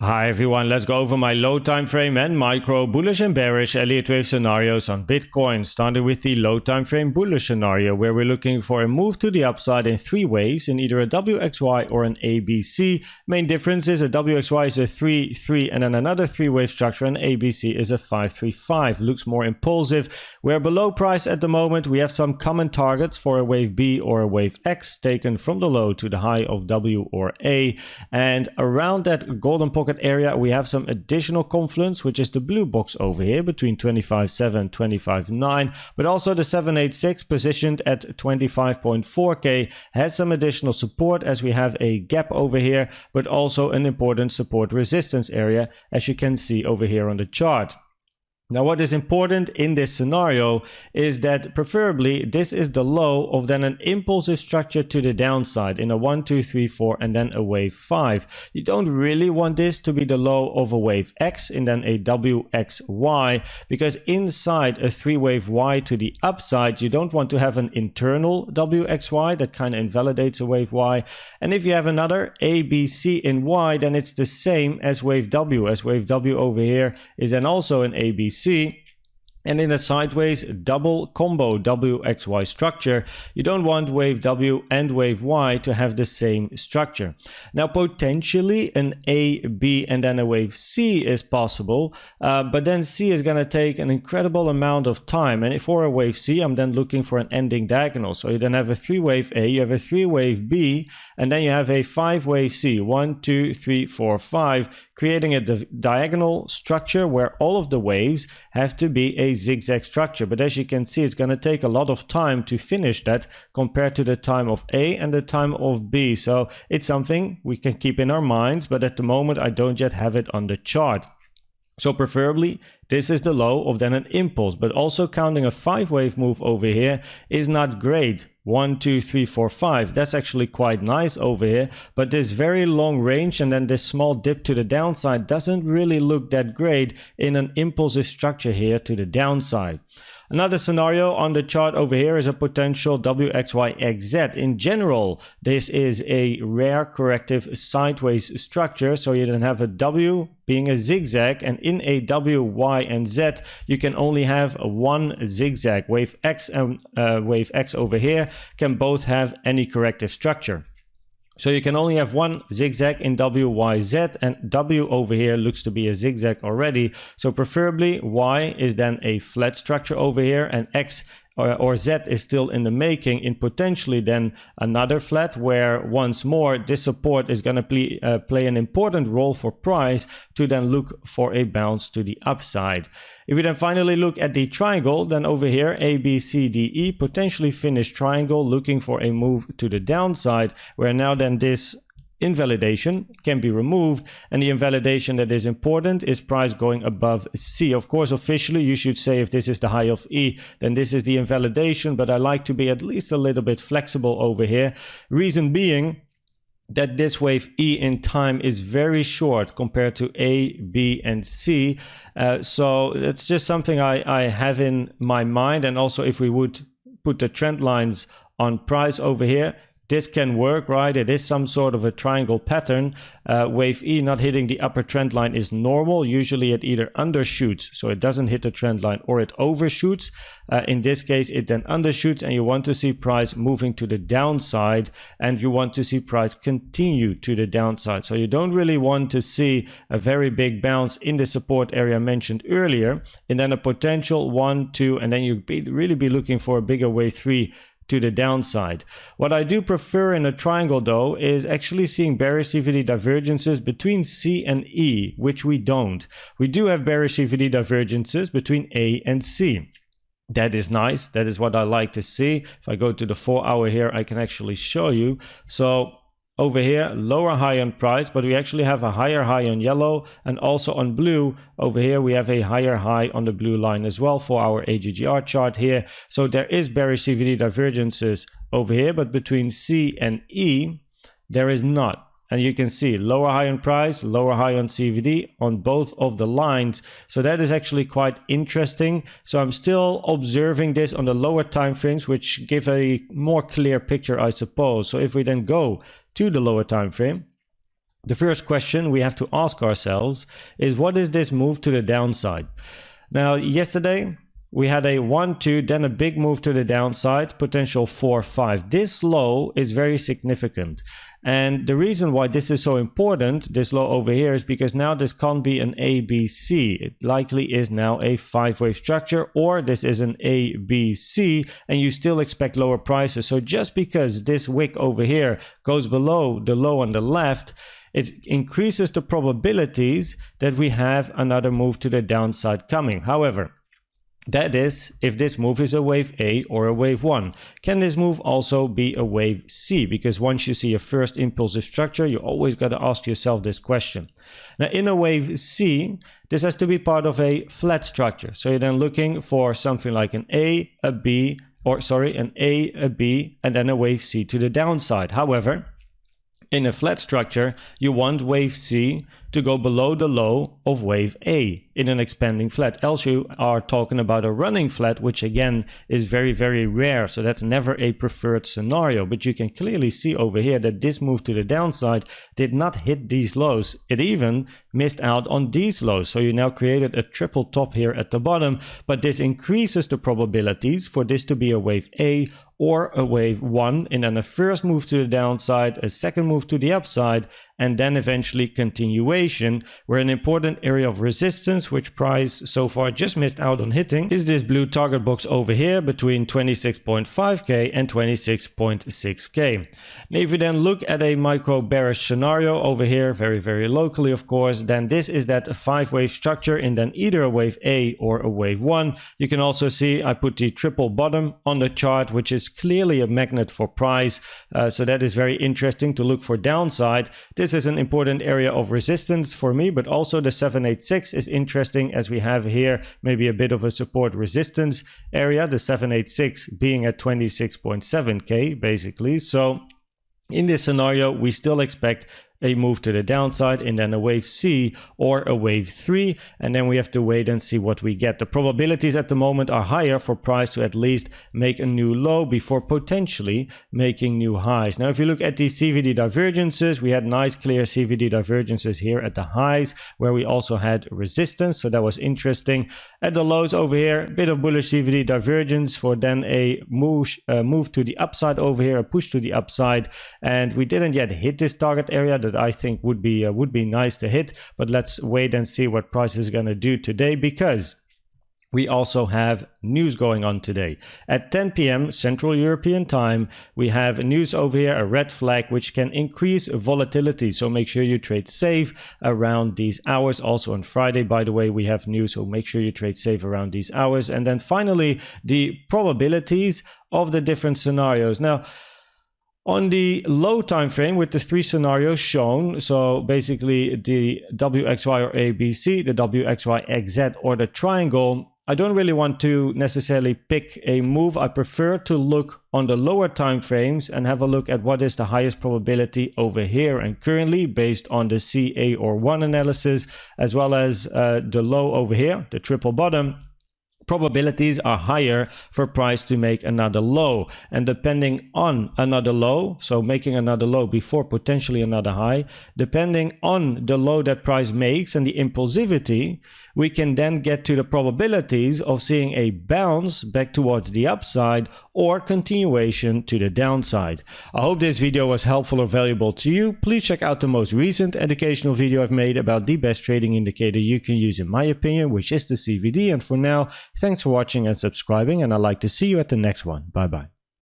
Hi everyone, let's go over my low time frame and micro bullish and bearish Elliott Wave scenarios on Bitcoin, starting with the low time frame bullish scenario where we're looking for a move to the upside in three waves in either a WXY or an ABC. Main difference is a WXY is a 3-3 and then another three wave structure, and ABC is a 5-3-5. Looks more impulsive. We're below price at the moment. We have some common targets for a wave B or a wave X taken from the low to the high of W or A, and around that golden pocket area we have some additional confluence, which is the blue box over here between 25.7 and 25.9, but also the 786 positioned at 25.4k has some additional support as we have a gap over here, but also an important support resistance area as you can see over here on the chart. Now, what is important in this scenario is that preferably this is the low of then an impulsive structure to the downside in a 1, 2, 3, 4 and then a wave 5. You don't really want this to be the low of a wave X and then a WXY, because inside a three wave Y to the upside you don't want to have an internal WXY that kind of invalidates a wave Y. And if you have another ABC in Y, then it's the same as wave W, as wave W over here is then also an ABC. And in a sideways double combo WXY structure, you don't want wave W and wave Y to have the same structure. Now, potentially an A, B, and then a wave C is possible, but then C is going to take an incredible amount of time. And for a wave C, I'm then looking for an ending diagonal. So you then have a three wave A, you have a three wave B, and then you have a five wave C, 1, 2, 3, 4, 5, creating a diagonal structure where all of the waves have to be a zigzag structure. But as you can see, it's going to take a lot of time to finish that compared to the time of A and the time of B. So it's something we can keep in our minds, but at the moment I don't yet have it on the chart. So preferably this is the low of then an impulse, but also counting a five wave move over here is not great. 1, 2, 3, 4, 5. That's actually quite nice over here, but this very long range and then this small dip to the downside doesn't really look that great in an impulsive structure here to the downside. Another scenario on the chart over here is a potential WXYXZ. In general, this is a rare corrective sideways structure. So you then have a W being a zigzag, and in a W, Y, and Z, you can only have one zigzag. Wave X and wave X over here can both have any corrective structure. So you can only have one zigzag in W, Y, Z, and W over here looks to be a zigzag already. So preferably Y is then a flat structure over here, and X or Z is still in the making in potentially then another flat, where once more this support is going to play an important role for price to then look for a bounce to the upside. If we then finally look at the triangle, then over here A, B, C, D, E, potentially finished triangle looking for a move to the downside, where now then this invalidation can be removed, and the invalidation that is important is price going above C. Of course, officially you should say if this is the high of E, then this is the invalidation, but I like to be at least a little bit flexible over here. Reason being that this wave E in time is very short compared to A, B, and C. So it's just something I have in my mind. And also if we would put the trend lines on price over here, this can work, right? It is some sort of a triangle pattern. Wave E not hitting the upper trend line is normal. Usually it either undershoots, so it doesn't hit the trend line, or it overshoots. In this case, it then undershoots, and you want to see price moving to the downside, and you want to see price continue to the downside. So you don't really want to see a very big bounce in the support area mentioned earlier, and then a potential 1, 2, and then you'd really be looking for a bigger wave 3 to the downside. What I do prefer in a triangle though is actually seeing bearish CVD divergences between C and E, which we don't. We do have bearish CVD divergences between A and C. That is nice. That is what I like to see. If I go to the 4 hour here, I can actually show you. So over here, lower high on price, but we actually have a higher high on yellow, and also on blue. Over here, we have a higher high on the blue line as well for our AGGR chart here. So there is bearish CVD divergences over here, but between C and E, there is not. And you can see lower high on price, lower high on CVD on both of the lines. So that is actually quite interesting. So I'm still observing this on the lower time frames, which give a more clear picture, I suppose. So if we then go to the lower time frame, The first question we have to ask ourselves is, what is this move to the downside? Now, yesterday we had a 1-2, then a big move to the downside, potential 4-5. This low is very significant. And the reason why this is so important, this low over here, is because now this can't be an ABC. It likely is now a 5-wave structure, or this is an ABC, and you still expect lower prices. So just because this wick over here goes below the low on the left, it increases the probabilities that we have another move to the downside coming. However, that is if this move is a wave A or a wave 1. Can this move also be a wave C? Because once you see a first impulsive structure, you always got to ask yourself this question. Now, in a wave C, this has to be part of a flat structure. So you're then looking for something like an A, a B, an A, a B, and then a wave C to the downside. However, in a flat structure, you want wave C to go below the low of wave A in an expanding flat. Else you are talking about a running flat, which again is very, very rare. So that's never a preferred scenario. But you can clearly see over here that this move to the downside did not hit these lows. It even missed out on these lows. So you now created a triple top here at the bottom, but this increases the probabilities for this to be a wave A or a wave 1, and then a first move to the downside, a second move to the upside, and then eventually continuation, where an important area of resistance, which price so far just missed out on hitting, is this blue target box over here between 26.5k and 26.6k. Now, if you then look at a micro bearish scenario over here, very, very locally, of course, then this is that 5-wave structure in then either a wave A or a wave 1. You can also see I put the triple bottom on the chart, which is clearly a magnet for price. So that is very interesting to look for downside. This is an important area of resistance for me, but also the 786 is interesting, as we have here maybe a bit of a support resistance area, the 786 being at 26.7k basically. So in this scenario, we still expect a move to the downside and then a wave C or a wave 3, and then we have to wait and see what we get. The probabilities at the moment are higher for price to at least make a new low before potentially making new highs. Now, if you look at the CVD divergences, we had nice clear CVD divergences here at the highs, where we also had resistance, so that was interesting. At the lows over here, a bit of bullish CVD divergence for then a move to the upside over here, a push to the upside, and we didn't yet hit this target area that I think would be nice to hit, but let's wait and see what price is going to do today, because we also have news going on today. At 10 p.m. Central European time, we have news over here, a red flag, which can increase volatility. So make sure you trade safe around these hours. Also on Friday, by the way, we have news, so make sure you trade safe around these hours. And then finally, the probabilities of the different scenarios. Now, on the low time frame with the 3 scenarios shown, so basically the WXY or ABC, the WXY XZ or the triangle, I don't really want to necessarily pick a move. I prefer to look on the lower time frames and have a look at what is the highest probability over here. And currently, based on the CA or 1 analysis, as well as the low over here, the triple bottom, probabilities are higher for price to make another low. And depending on another low, so making another low before potentially another high, depending on the low that price makes and the impulsivity, we can then get to the probabilities of seeing a bounce back towards the upside or continuation to the downside. I hope this video was helpful or valuable to you. Please check out the most recent educational video I've made about the best trading indicator you can use in my opinion, which is the CVD. And for now, thanks for watching and subscribing, and I'd like to see you at the next one. Bye bye.